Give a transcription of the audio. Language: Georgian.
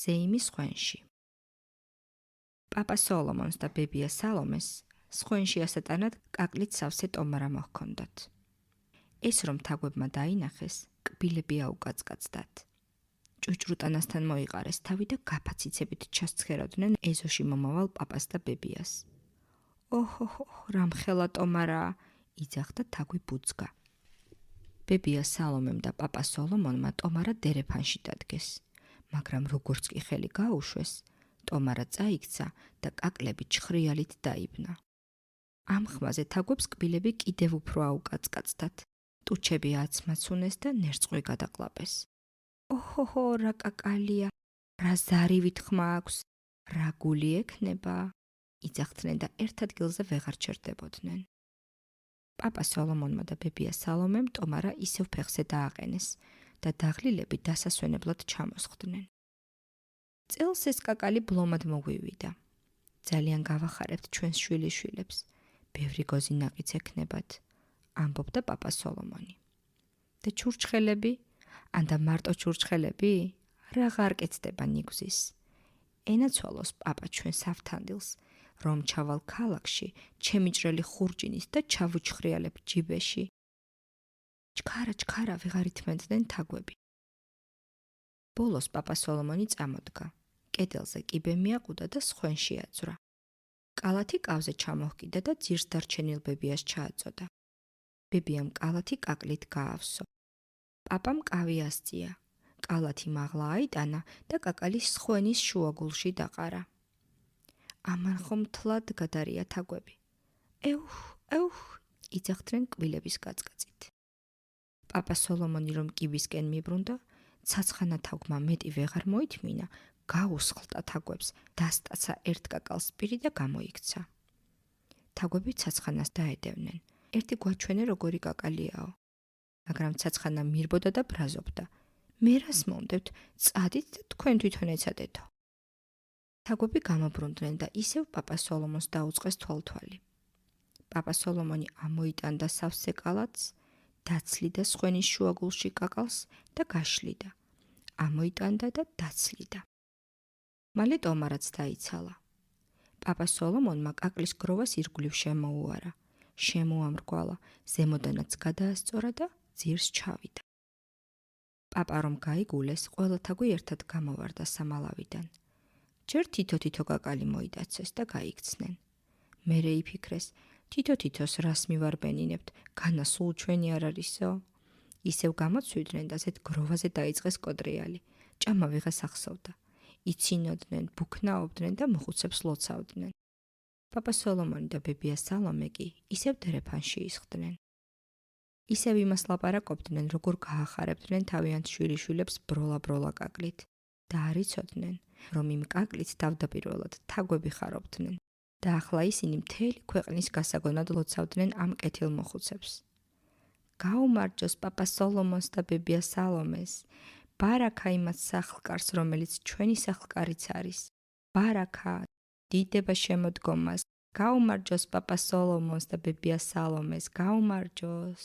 ზეიმის ხვენში. პაპა სოლომონს და ბებია სალომეს ხვენში ასატანად კაკლით სავსე ტომარა მოჰქონდათ. ეს რომ თაგვებმა დაინახეს, კბილები აუკაცკაცდათ. ჭუჭრუტანასთან მოიყარეს თავი და გაფაციცებით ჩასცქერავდნენ ეზოში მომავალ პაპას და ბებიას. ოჰოჰო, რამხელა ტომარაა, იძახდა თაგვი ბუძგა. ბებია სალომემ და პაპა სოლომონმა ტომარა დერეფანში დადგეს, მაგრამ როგორც კი ხელი გაუშვეს, ტომარა წაიქცა და კაკლები ჩხრიალით დაიბნა. ამ ხმაზე თაგვებს კბილები კიდევ უფრო აუკაცკაცდათ. ტუჩები აცმაცუნეს და ნერწყვი გადაყლაპეს. ოჰოჰო, რა კაკალია, რა ზარივით ხმა აქვს, რა გული ექნება, იძახდნენ და ერთ ადგილზე ვეღარ ჩერდებოდნენ. პაპა სოლომონმა და ბებია სალომემ ტომარა ისევ ფეხზე დააყენეს და დაღლილები დასასვენებლად ჩამოსხდნენ. წელს ეს კაკალი ბლომად მოგვივიდა. ძალიან გავახარებთ ჩვენს შვილიშვილებს, ბევრი გოზინაყიც ექნებათ, ამბობდა პაპა სოლომონი. და ჩურჩხელები? ანდა მარტო ჩურჩხელები? რაღარ კეთდება ნიგვზის. ენაცვალოს პაპა ჩვენ საფთანდილს, რომ ჩავალ ქალაქში, ჩემი ჭრელი ხურჯინის და ჩავუჩხრიალებ ჯიბეში. ჩქარა ვეღარ ითმენდნენ თაგვები. ბოლოს პაპა სოლომონი წამოდგა. კედელზე კიბე მიაყუდა და ხვენში აძვრა. კალათი კავზე ჩამოჰკიდა და ძირს დარჩენილ ბებიას ჩააწოდა. ბებიამ კალათი კაკლით გაავსო. პაპამ კავი ასწია. კალათი მაღლა აიტანა და კაკალის ხვენის შუაგულში დაყარა. ამან ხომ თლად გადარია თაგვები. ეუჰ, იძახდნენ კბილების კაცკაცით. პაპა სოლომონი რომ კიბისკენ მიბრუნდა, ცაცხანა თაგვმა მეტი ვეღარ მოითმინა, გაუსხლტა თაგვებს, დასტაცა ერთ კაკალს პირი და გამოიქცა. თაგვები ცაცხანას დაედევნენ. ერთი გვაჩვენე როგორი კაკალიაო. მაგრამ ცაცხანა მირბოდა და ბრაზობდა. მე რას მომდევთ, წადით და თქვენ თვითონ ეცადეთო. თაგვები გამობრუნდნენ და ისევ პაპა სოლომონს დაუწყეს თვალთვალი. პაპა სოლომონი ამოიტანდა სავსე კალათს, დაცლიდა ხვენის შუაგულში კაკალს და გაშლიდა. ამოიტანდა და დაცლიდა. მალე ტომარაც დაიცალა. პაპა სოლომონმა კაკლის გროვას ირგვლივ შემოუარა, შემოამრგვალა, ზემოდანაც გადაასწორა და ძირს ჩავიდა. პაპა რომ გაიგულეს, ყველა თაგვი ერთად გამოვარდა სამალავიდან. ჯერ თითო კაკალი მოიდაცეს და გაიქცნენ. მერე იფიქრეს, თითო-თითოს რას მივარბენინებთ, განა სულ ჩვენი არ არისო? ისევ გამოცვიდნენ და ზედ გროვაზე დაიწყეს კოდრიალი. ჭამა ვიღას ახსოვდა. იცინოდნენ, ბუქნაობდნენ და მოხუცებს ლოცავდნენ. პაპა სოლომონი და ბებია სალომე კი ისევ დერეფანში ისხდნენ. ისევ იმას ლაპარაკობდნენ, როგორ გაახარებდნენ თავიანთ შვილიშვილებს ბროლა კაკლით და არ იცოდნენ, რომ იმ კაკლით თავდაპირველად თაგვები ხარობდნენ და ახლა ისინი მთელი ქვეყნის გასაგონად ლოცავდნენ ამ კეთილ მოხუცებს. გაუმარჯოს პაპა სოლომონს და ბებია სალომეს, ბარაქა იმას სახლკარს, რომელიც ჩვენი სახლკარიც არის. ბარაქა, დიდება შემოდგომას, გაუმარჯოს პაპა სოლომონს და ბებია სალომეს, გაუმარჯოს.